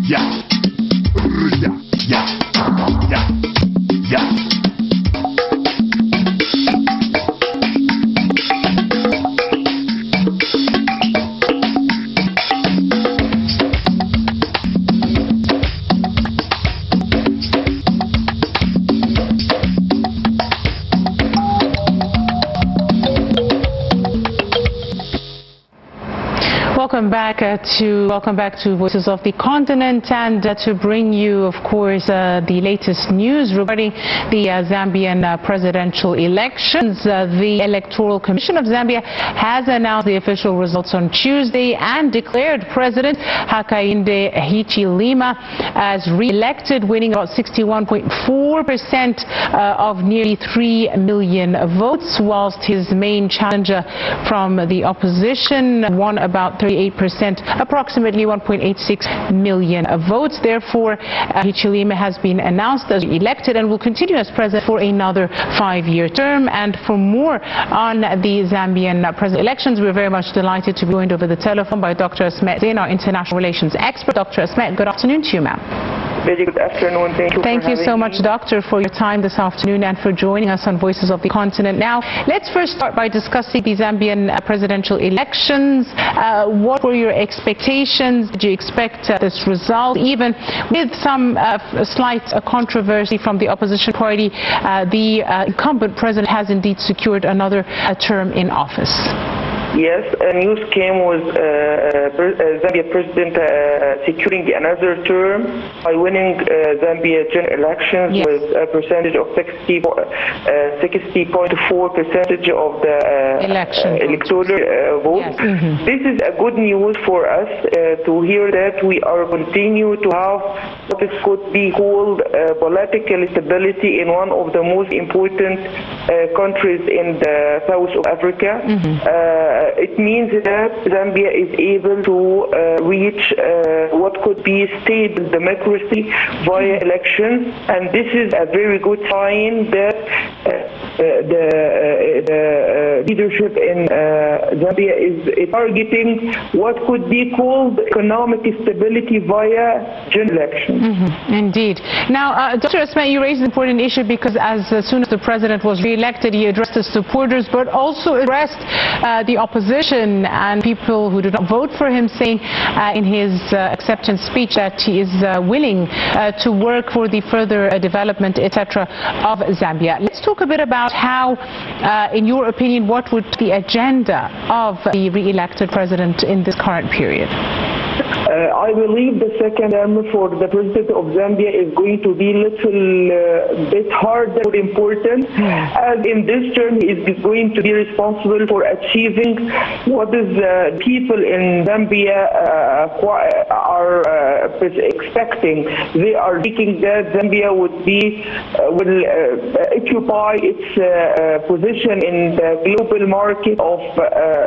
Yeah. Yeah. Yeah. Yeah. Yeah. Welcome back to Voices of the Continent, and to bring you, of course, the latest news regarding the Zambian presidential elections. The Electoral Commission of Zambia has announced the official results on Tuesday and declared President Hakainde Hichilema as re-elected, winning about 61.4% of nearly 3 million votes, whilst his main challenger from the opposition won about 38%, approximately 1.86 million votes. Therefore, Hichilema has been announced as elected and will continue as president for another 5-year term. And for more on the Zambian presidential elections, we're very much delighted to be joined over the telephone by Dr. Asmaa Elzieny, our international relations expert. Dr. Asmaa, good afternoon to you, ma'am. Very good afternoon. Thank you so much, Doctor, for your time this afternoon and for joining us on Voices of the Continent. Now, let's first start by discussing the Zambian presidential elections. What were your expectations? Did you expect this result? Even with some slight controversy from the opposition party, the incumbent president has indeed secured another term in office. Yes, news came with Zambia president securing another term by winning Zambia general elections with a percentage of 60.4% of the electoral vote. Yes. Mm-hmm. This is a good news for us to hear that we are continue to have what could be called political stability in one of the most important countries in the south of Africa. Mm-hmm. It means that Zambia is able to reach what could be stable democracy via elections, and this is a very good sign that the leadership in Zambia is targeting what could be called economic stability via general elections. Mm-hmm. Indeed. Now, Dr. Asmaa, you raised an important issue because as soon as the president was re-elected, he addressed his supporters, but also addressed the opposition and people who did not vote for him, saying in his acceptance speech that he is willing to work for the further development, etc., of Zambia. Let's talk a bit about how, in your opinion, what would be the agenda of the re-elected president in this current period? I believe the second term for the president of Zambia is going to be a little bit harder but important, as in this term he is going to be responsible for achieving what is people in Zambia are expecting. They are thinking that Zambia would be will occupy its position in the global market of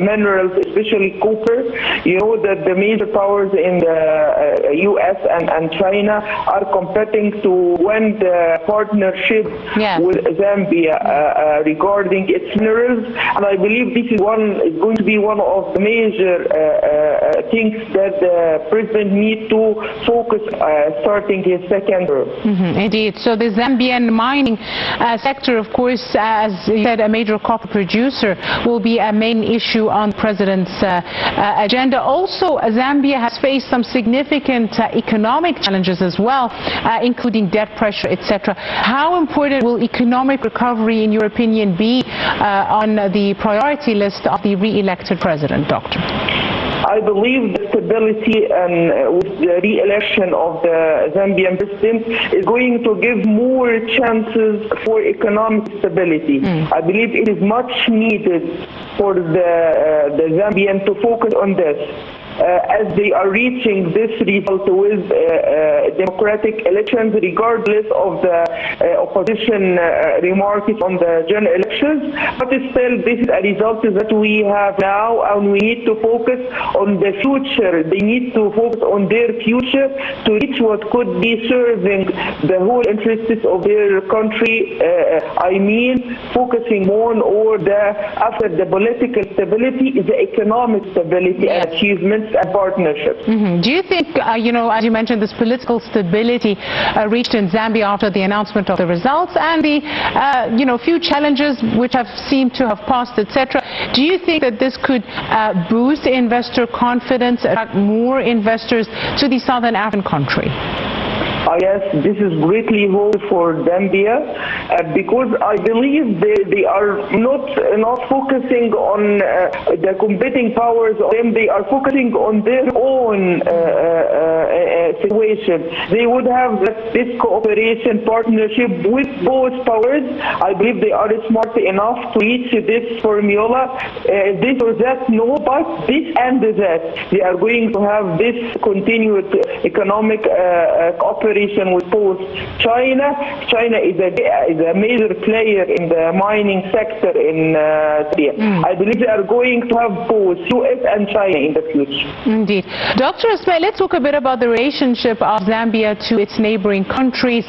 minerals, especially copper. You know that the major powers in the U.S. and China are competing to win the partnership with Zambia regarding its minerals, and I believe this is going to be one of the major things that the president needs to focus starting his second term. Mm-hmm, indeed. So the Zambian mining sector, of course, as you said, a major copper producer, will be a main issue on the president's agenda. Also, Zambia has faced some significant economic challenges as well, including debt pressure, etc. How important will economic recovery, in your opinion, be on the priority list of the re-elected president, Doctor? I believe the stability and with the re-election of the Zambian president is going to give more chances for economic stability. I believe it is much needed for the Zambian to focus on this. As they are reaching this result with democratic elections, regardless of the opposition remarks on the general elections. But still, this is a result that we have now, and we need to focus on the future. They need to focus on their future to reach what could be serving the whole interests of their country. I mean, focusing more on after the political stability is the economic stability and achievement agreements and partnerships. Do you think, as you mentioned, this political stability reached in Zambia after the announcement of the results and the, few challenges which have seemed to have passed, etc. Do you think that this could boost investor confidence, attract more investors to the Southern African country? Yes, this is greatly hope for Zambia because I believe they are not focusing on the competing powers of them. They are focusing on their own situation. They would have this cooperation partnership with both powers. I believe they are smart enough to reach this formula. This or that, no, but this and that. They are going to have this continued economic cooperation with both China. China is a major player in the mining sector in Zambia. I believe they are going to have both US and China in the future. Indeed. Dr. Asmaa, let's talk a bit about the relationship of Zambia to its neighboring countries.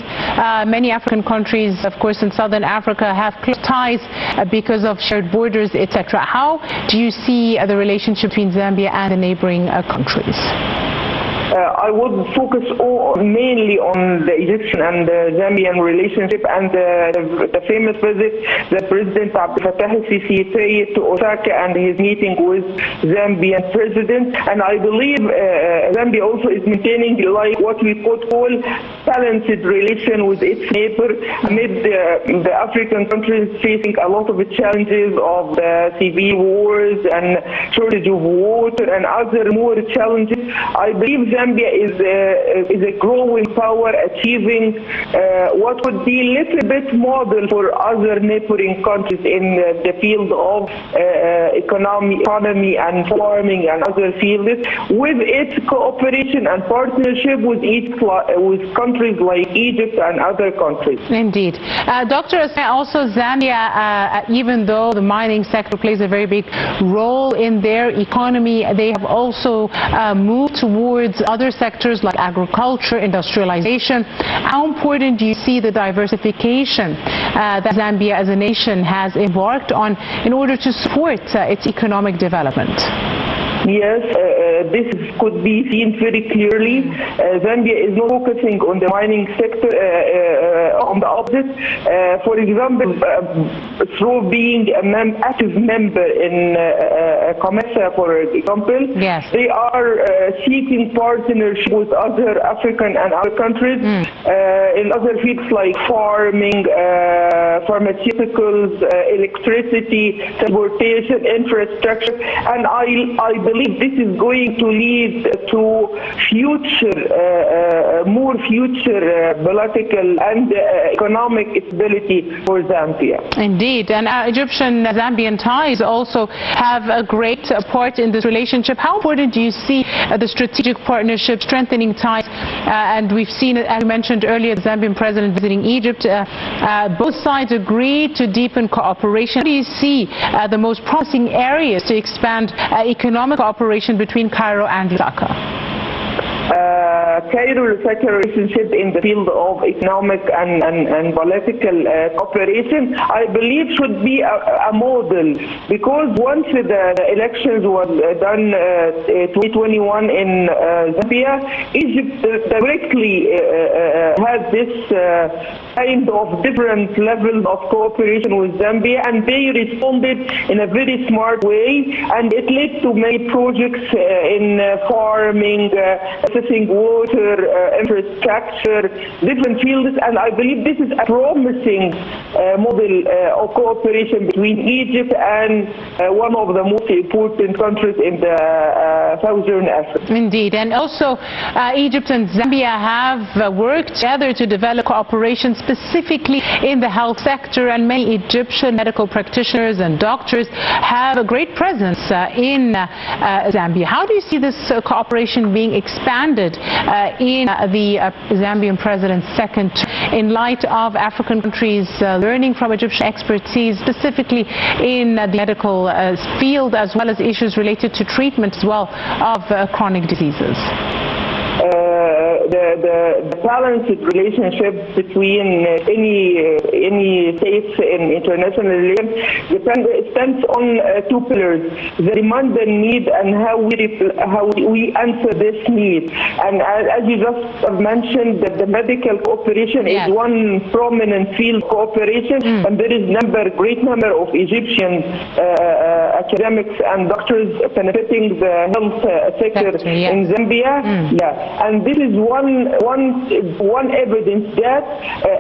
Many African countries, of course, in Southern Africa have close ties because of shared borders, etc. How do you see the relationship between Zambia and the neighboring countries? I would focus mainly on the Egyptian and the Zambian relationship and the famous visit that President Abdel Fattah el-Sisi paid to Osaka and his meeting with Zambian president. And I believe Zambia also is maintaining like what we could call balanced relation with its neighbor amid the African countries facing a lot of the challenges of the civil wars and shortage of water and other more challenges. I believe Zambia is a growing power, achieving what would be a little bit model for other neighboring countries in the field of economy and farming and other fields, with its cooperation and partnership with countries like Egypt and other countries. Indeed. Dr. Asmaa, also Zambia, even though the mining sector plays a very big role in their economy, they have also moved towards other sectors like agriculture, industrialization. How important do you see the diversification that Zambia as a nation has embarked on in order to support its economic development? Yes, this could be seen very clearly. Zambia is not focusing on the mining sector, on the opposite. For example, through being an active member in COMESA, for example, yes, they are seeking partnership with other African and other countries in other fields like farming, pharmaceuticals, electricity, transportation, infrastructure, and I believe this is going to lead to more future political and economic stability for Zambia. Indeed, and our Egyptian-Zambian ties also have a great part in this relationship. How important do you see the strategic partnership, strengthening ties? And we've seen, as you mentioned earlier, the Zambian president visiting Egypt. Both sides agreed to deepen cooperation. How do you see the most promising areas to expand economic cooperation between Cairo and Lusaka? Cairo-Lusaka relationship in the field of economic and political cooperation, I believe, should be a model, because once the elections were done 2021 in Zambia, Egypt directly had this kind of different levels of cooperation with Zambia, and they responded in a very smart way, and it led to many projects in farming, accessing water, infrastructure, different fields, and I believe this is a promising model of cooperation between Egypt and one of the most important countries in the Southern Africa. Indeed, and also Egypt and Zambia have worked together to develop cooperation specifically in the health sector, and many Egyptian medical practitioners and doctors have a great presence in Zambia. How do you see this cooperation being expanded in the Zambian president's second term, in light of African countries learning from Egyptian expertise, specifically in the medical field, as well as issues related to treatment as well of chronic diseases? The balanced relationship between any states in international relations stands on two pillars: the demand and need, and how we answer this need. And as you just mentioned, that the medical cooperation is one prominent field of cooperation, and there is great number of Egyptian academics and doctors benefiting the health sector in Zambia. And this is one evidence that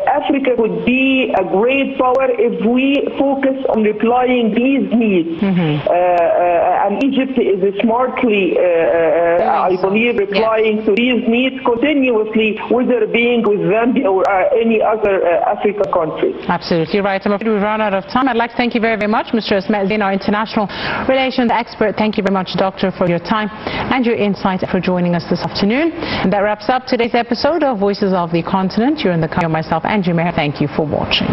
Africa would be a great power if we focus on replying these needs. And Egypt is smartly, I believe, replying to these needs continuously, whether being with Zambia or any other African country. Absolutely right. I'm afraid we've run out of time. I'd like to thank you very, very much, Mr. Asmaa Elzieny, our international relations expert. Thank you very much, Doctor, for your time and your insight, for joining us this afternoon. And that wraps up today's episode of Voices of the Continent. You're in the company of myself, Andrew Maher. Thank you for watching.